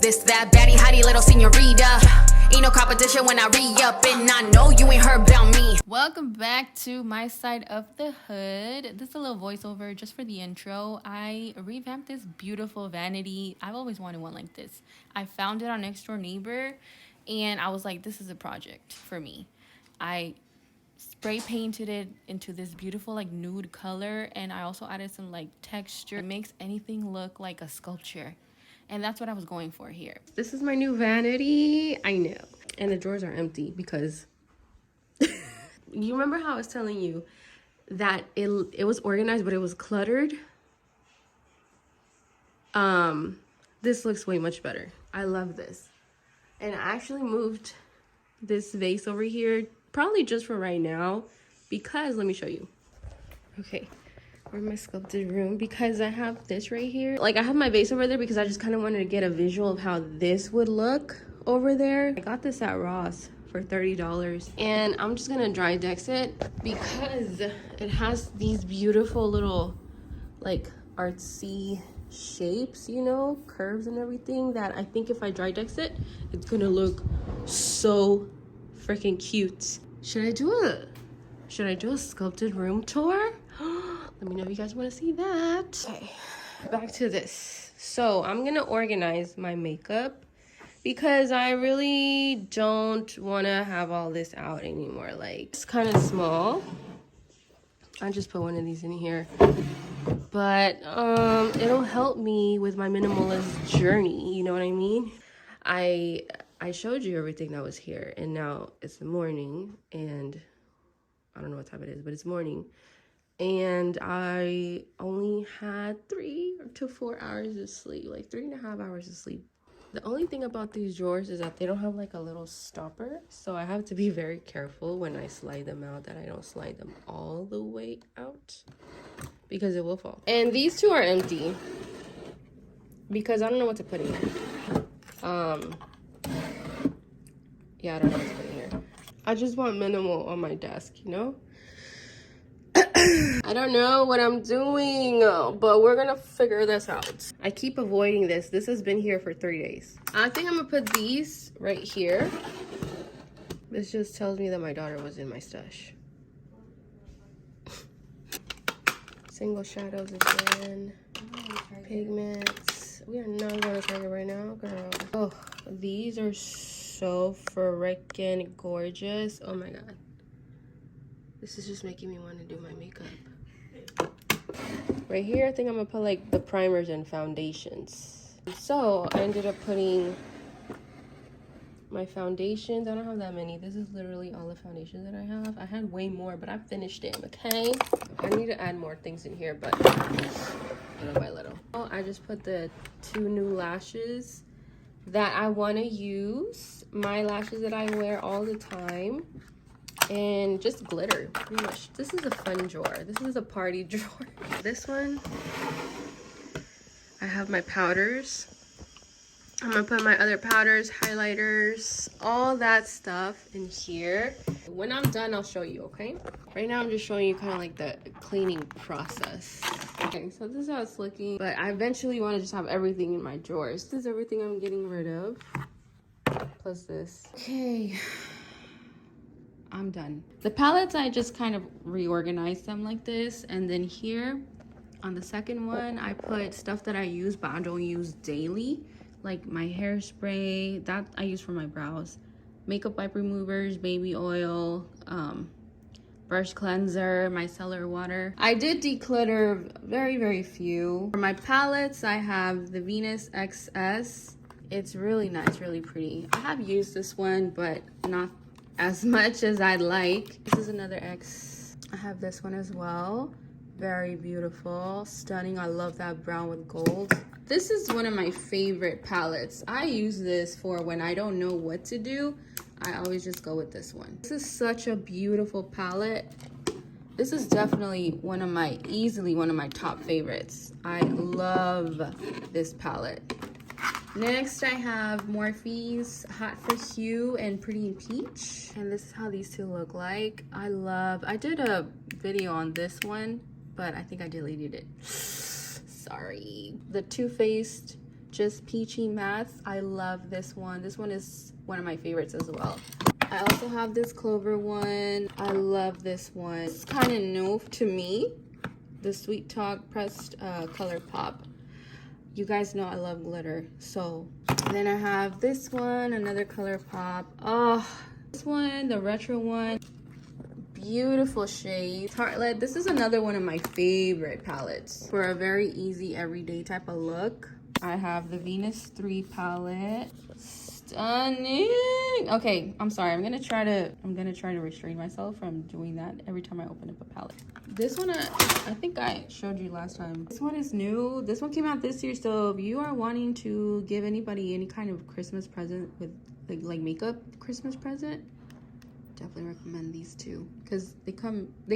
This, that, baddie, hottie, little senorita. Ain't no competition when I re-up, and I know you ain't heard about me. Welcome back to my side of the hood. This is a little voiceover just for the intro. I revamped this beautiful vanity. I've always wanted one like this. I found it on Next Door Neighbor, and I was like, this is a project for me. I spray painted it into this beautiful like nude color, and I also added some like texture. It makes anything look like a sculpture. And that's what I was going for here. This is my new vanity. I know. And the drawers are empty because you remember how I was telling you that it was organized, but it was cluttered? This looks way much better. I love this. And I actually moved this vase over here, probably just for right now, because let me show you. Okay. Or my sculpted room, because I have this right here. Like, I have my vase over there because I just kind of wanted to get a visual of how this would look over there. I got this at Ross for $30, and I'm just gonna dry dex it because it has these beautiful little like artsy shapes, you know, curves and everything, that I think if I dry dex it, it's gonna look so freaking cute. Should I do a sculpted room tour? Let me know if you guys want to see that. Okay, back to this. So I'm gonna organize my makeup because I really don't want to have all this out anymore. Like, it's kind of small. I just put one of these in here, but it'll help me with my minimalist journey, you know what I mean? I showed you everything that was here, and now it's the morning, and I don't know what time it is, but it's morning. And I only had 3 to 4 hours of sleep, like 3.5 hours of sleep. The only thing about these drawers is that they don't have like a little stopper, so I have to be very careful when I slide them out that I don't slide them all the way out because it will fall. And these two are empty because I don't know what to put in here. Yeah, I don't know what to put in here. I just want minimal on my desk, you know? I don't know what I'm doing, but we're gonna figure this out. I keep avoiding this. This has been here for 3 days. I think I'm gonna put these right here. This just tells me that my daughter was in my stash. Single shadows again. Pigments. We are not going to Target right now, girl. Oh, these are so freaking gorgeous. Oh my god. This is just making me want to do my makeup. Right here, I think I'm gonna put like the primers and foundations. So I ended up putting my foundations. I don't have that many. This is literally all the foundations that I have. I had way more, but I finished them, okay? I need to add more things in here, but little by little. Oh, I just put the 2 new lashes that I want to use. My lashes that I wear all the time. And just glitter, pretty much. This is a fun drawer. This is a party drawer. This one, I have my powders. I'm gonna put my other powders, highlighters, all that stuff in here. When I'm done, I'll show you, okay? Right now, I'm just showing you kind of like the cleaning process. Okay, so this is how it's looking. But I eventually want to just have everything in my drawers. This is everything I'm getting rid of. Plus this. Okay. I'm done. The palettes, I just kind of reorganized them like this, and then here on the second one I put stuff that I use but I don't use daily, like my hairspray that I use for my brows, makeup wipe removers, baby oil, brush cleanser, micellar water. I did declutter very few. For my palettes, I have the Venus XS. It's really nice, really pretty. I have used this one, but not as much as I'd like. This is another X. I have this one as well. Very beautiful, stunning. I love that brown with gold. This is one of my favorite palettes. I use this for when I don't know what to do. I always just go with this one. This is such a beautiful palette. This is definitely easily one of my top favorites. I love this palette. Next, I have Morphe's Hot for Hue and Pretty in Peach. And this is how these two look like. I did a video on this one, but I think I deleted it. Sorry. The Too Faced just peachy mattes. I love this one. This one is one of my favorites as well. I also have this Clover one. I love this one. It's kind of new to me. The Sweet Talk Pressed Color Pop. You guys know I love glitter. So then I have this one, another color pop. Oh, this one, the retro one. Beautiful shade. Tartlet. This is another one of my favorite palettes for a very easy everyday type of look. I have the Venus 3 palette. Stunning. Okay, I'm sorry. I'm gonna try to restrain myself from doing that every time I open up a palette. This one, I think I showed you last time. This one is new. This one came out this year. So if you are wanting to give anybody any kind of Christmas present with like makeup Christmas present, definitely recommend these two because they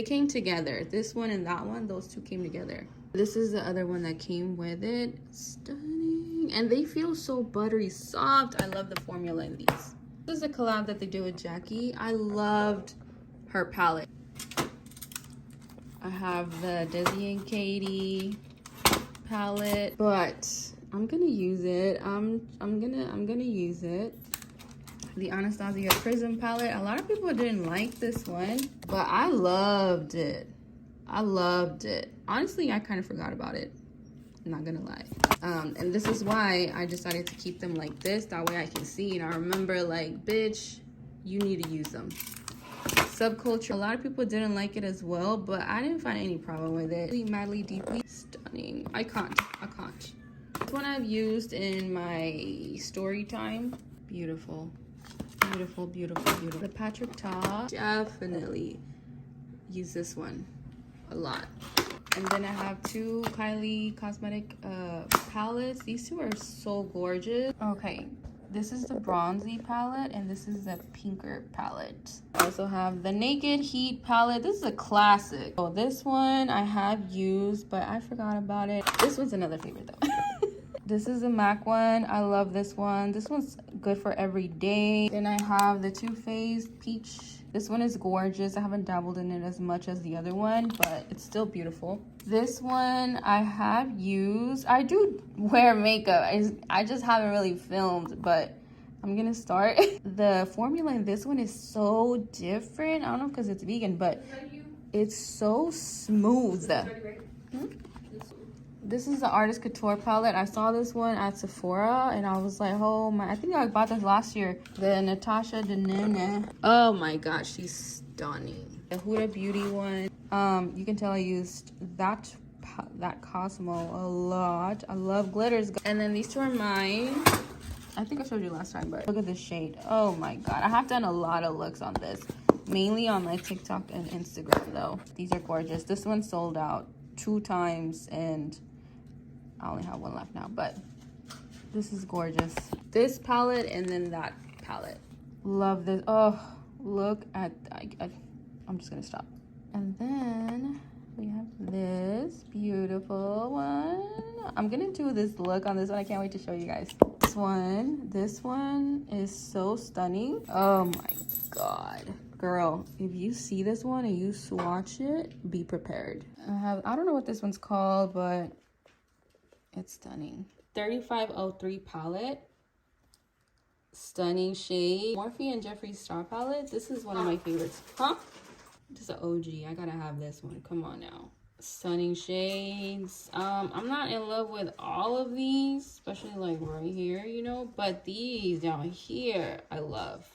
came together. This one and that one, those two came together. This is the other one that came with it. Stunning. And they feel so buttery soft. I love the formula in these. This is a collab that they do with Jackie. I loved her palette. I have the Desi and Katie palette, but I'm gonna use it. I'm gonna use it. The Anastasia Prism palette. A lot of people didn't like this one, but I loved it. I loved it. Honestly, I kind of forgot about it. I'm not gonna lie. And this is why I decided to keep them like this. That way I can see and I remember like, bitch, you need to use them. Subculture. A lot of people didn't like it as well, but I didn't find any problem with it. Madly Deeply. Stunning. I can't. This one I've used in my story time. Beautiful. Beautiful, beautiful, beautiful. The Patrick Ta. Definitely use this one a lot. And then I have two Kylie Cosmetic palettes. These two are so gorgeous. Okay, this is the bronzy palette and this is the pinker palette. I also have the Naked Heat palette. This is a classic. Oh, this one I have used, but I forgot about it. This one's another favorite though. This is the MAC one. I love this one. This one's good for every day. Then I have the Too Faced Peach. This one is gorgeous. I haven't dabbled in it as much as the other one, but it's still beautiful. This one I have used. I do wear makeup. I just haven't really filmed, but I'm gonna start. The formula in this one is so different. I don't know because it's vegan, but it's so smooth. This is the Artist Couture palette. I saw this one at Sephora and I was like, oh my, I think I bought this last year. The Natasha Denona. Oh my gosh, she's stunning. The Huda Beauty one. You can tell I used that Cosmo a lot. I love glitters. And then these two are mine. I think I showed you last time, but look at this shade. Oh my god, I have done a lot of looks on this. Mainly on my TikTok and Instagram though. These are gorgeous. This one sold out 2 times and I only have one left now, but this is gorgeous. This palette and then that palette. Love this. Oh, look at, I'm just gonna stop. And then we have this beautiful one. I'm gonna do this look on this one. I can't wait to show you guys. This one is so stunning. Oh my god. Girl, if you see this one and you swatch it, be prepared. I don't know what this one's called, but it's stunning. 3503 palette. Stunning shade. Morphe and Jeffree Star palette. This is one of my favorites. Huh? This is an OG. I gotta have this one. Come on now. Stunning shades. I'm not in love with all of these, especially like right here, you know, but these down here, I love.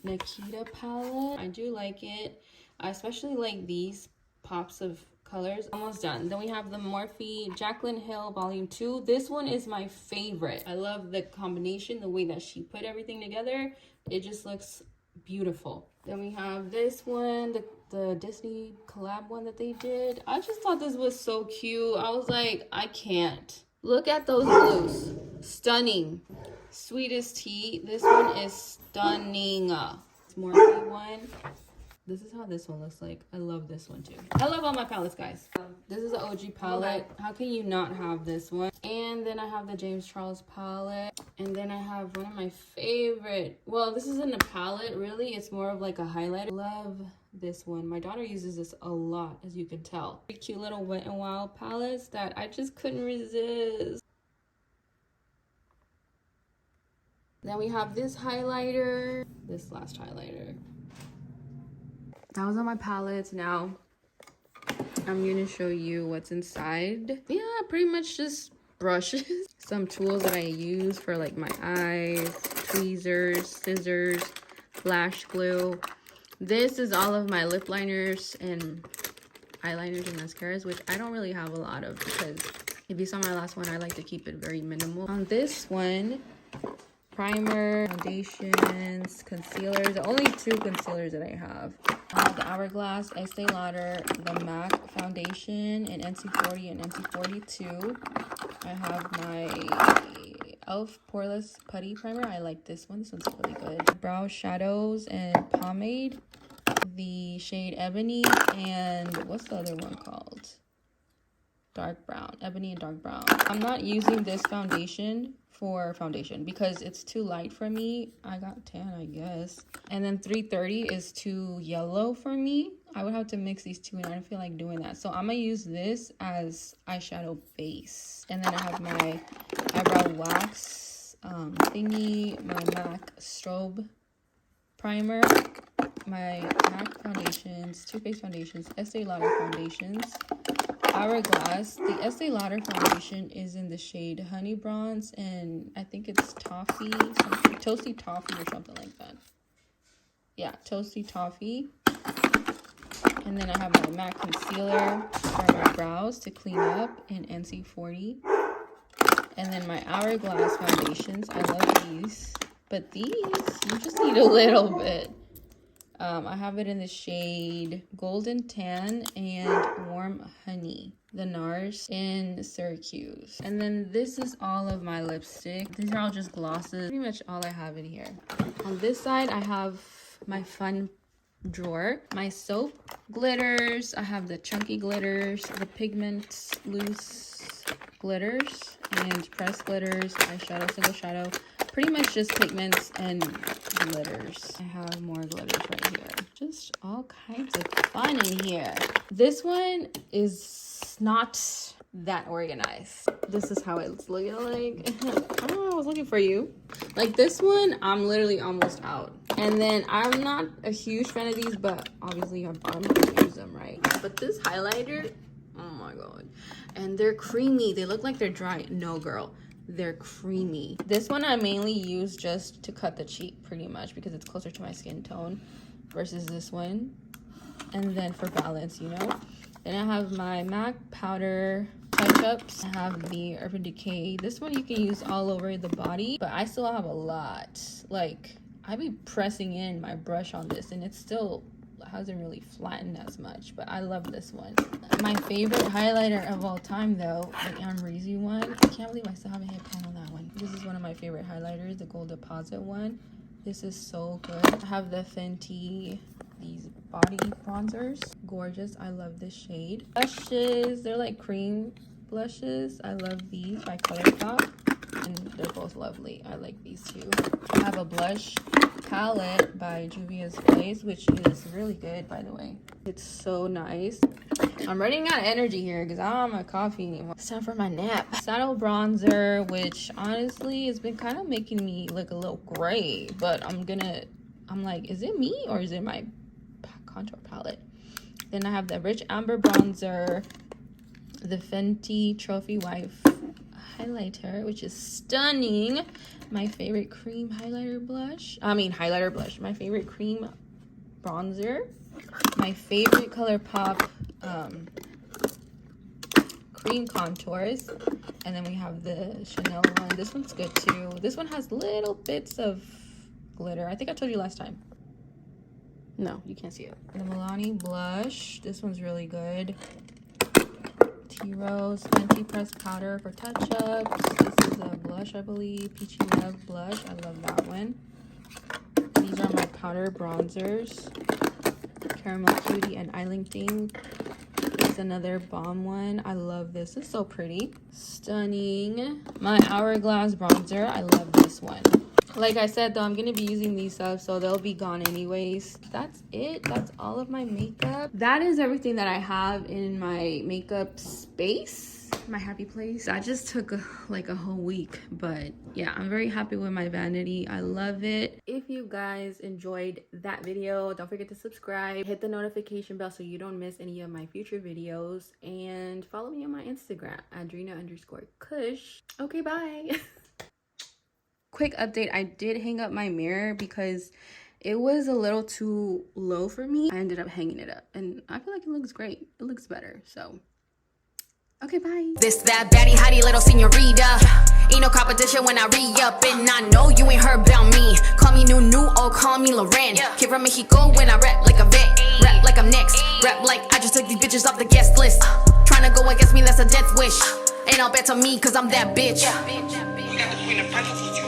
Nikita palette. I do like it. I especially like these pops of colors. Almost done. Then we have the Morphe Jaclyn Hill Volume 2. This one is my favorite. I love the combination, the way that she put everything together. It just looks beautiful. Then we have this one, the Disney collab one that they did. I just thought this was so cute. I was like, I can't. Look at those blues. Stunning. Sweetest Tea. This one is stunning. It's Morphe one. This is how this one looks like. I love this one too. I love all my palettes, guys. This is an OG palette. How can you not have this one? And then I have the James Charles palette. And then I have one of my favorite. Well, this isn't a palette, really. It's more of like a highlighter. Love this one. My daughter uses this a lot, as you can tell. Cute little Wet n Wild palettes that I just couldn't resist. Then we have this highlighter, this last highlighter. That was on my palettes. Now I'm gonna show you what's inside. Yeah, pretty much just brushes. Some tools that I use for like my eyes, tweezers, scissors, lash glue. This is all of my lip liners and eyeliners and mascaras, which I don't really have a lot of because if you saw my last one, I like to keep it very minimal. On this one, primer, foundations, concealers. The only 2 concealers that I have. The Hourglass, Estee Lauder, the MAC foundation in NC40 and NC42. I have my e.l.f. Poreless Putty Primer. I like this one. This one's really good. Brow shadows and pomade. The shade Ebony and what's the other one called? Dark brown. Ebony and dark brown. I'm not using this foundation for foundation because it's too light for me. I got tan, I guess. And then 330 is too yellow for me. I would have to mix these two and I don't feel like doing that. So I'm gonna use this as eyeshadow base. And then I have my eyebrow wax thingy, my MAC strobe primer, my MAC foundations, Too Faced foundations, Estee Lauder foundations, Hourglass. The Estee Lauder foundation is in the shade Honey Bronze, and I think it's Toffee, something, Toasty Toffee or something like that. Yeah, Toasty Toffee. And then I have my MAC concealer for my brows to clean up in NC40. And then my Hourglass foundations. I love these. But these, you just need a little bit. I have it in the shade Golden Tan and Warm Honey. The NARS in Syracuse. And then this is all of my lipstick. These are all just glosses. Pretty much all I have in here. On this side, I have my fun drawer. My soap glitters. I have the chunky glitters, the pigment loose glitters, and pressed glitters, eyeshadow, single shadow. Pretty much just pigments and glitters. I have more glitters right here. Just all kinds of fun in here. This one is not that organized. This is how it's looking like. Oh, I was looking for you. Like this one, I'm literally almost out. And then I'm not a huge fan of these, but obviously I'm gonna use them, right? But this highlighter, oh my god. And they're creamy. They look like they're dry. No, girl. They're creamy. This one I mainly use just to cut the cheek pretty much because it's closer to my skin tone versus this one. And then for balance, you know. Then I have my MAC powder touch-ups. I have the Urban Decay. This one you can use all over the body, but I still have a lot. Like, I be pressing in my brush on this and it still hasn't really flattened as much, but I love this one. My favorite highlighter of all time though, the Amrezy one. I can't believe I still haven't hit pan on that one. This is one of my favorite highlighters, the Gold Deposit one. This is so good. I have the Fenty, these body bronzers. Gorgeous. I love this shade. Blushes, they're like cream blushes. I love these by ColourPop. And they're both lovely. I like these two. I have a blush palette by Juvia's Place, which is really good, by the way. It's so nice. I'm running out of energy here because I don't have my coffee anymore. It's time for my nap. Saddle bronzer, which honestly has been kind of making me look a little gray, but I'm like, is it me or is it my contour palette? Then I have the Rich Amber bronzer, the Fenty Trophy Wife highlighter, which is stunning. My favorite cream highlighter blush. My favorite cream bronzer. My favorite ColourPop cream contours. And then we have the Chanel one. This one's good too. This one has little bits of glitter. I think I told you last time. No, you can't see it. The Milani blush. This one's really good. T-Rose Fenty Pressed Powder for touch-ups. This is a blush, I believe. Peachy Love blush. I love that one. These are my powder bronzers. Caramel Cutie and Island Thing. It's another bomb one. I love this. It's so pretty. Stunning. My Hourglass bronzer. I love this one. Like I said, though, I'm going to be using these up, so they'll be gone anyways. That's it. That's all of my makeup. That is everything that I have in my makeup space. my happy place. That just took like a whole week, but yeah, I'm very happy with my vanity. I love it. If you guys enjoyed that video, don't forget to subscribe, hit the notification bell so you don't miss any of my future videos, and follow me on my Instagram, Adrena_Kush. Okay, bye. Quick update, I did hang up my mirror because it was a little too low for me. I ended up hanging it up and I feel like it looks great. It looks better, so okay, bye. This, that, baddie, hottie, little senorita. Ain't no competition when I re-up, and I know you ain't heard about me. Call me Nunu or call me Loren. Kid from Mexico when I rap like a vet. Rap like I'm next. Rap like I just took these bitches off the guest list. Tryna go against me, that's a death wish. Ain't all bet on me, cause I'm that bitch. We got the queen of parentheses, you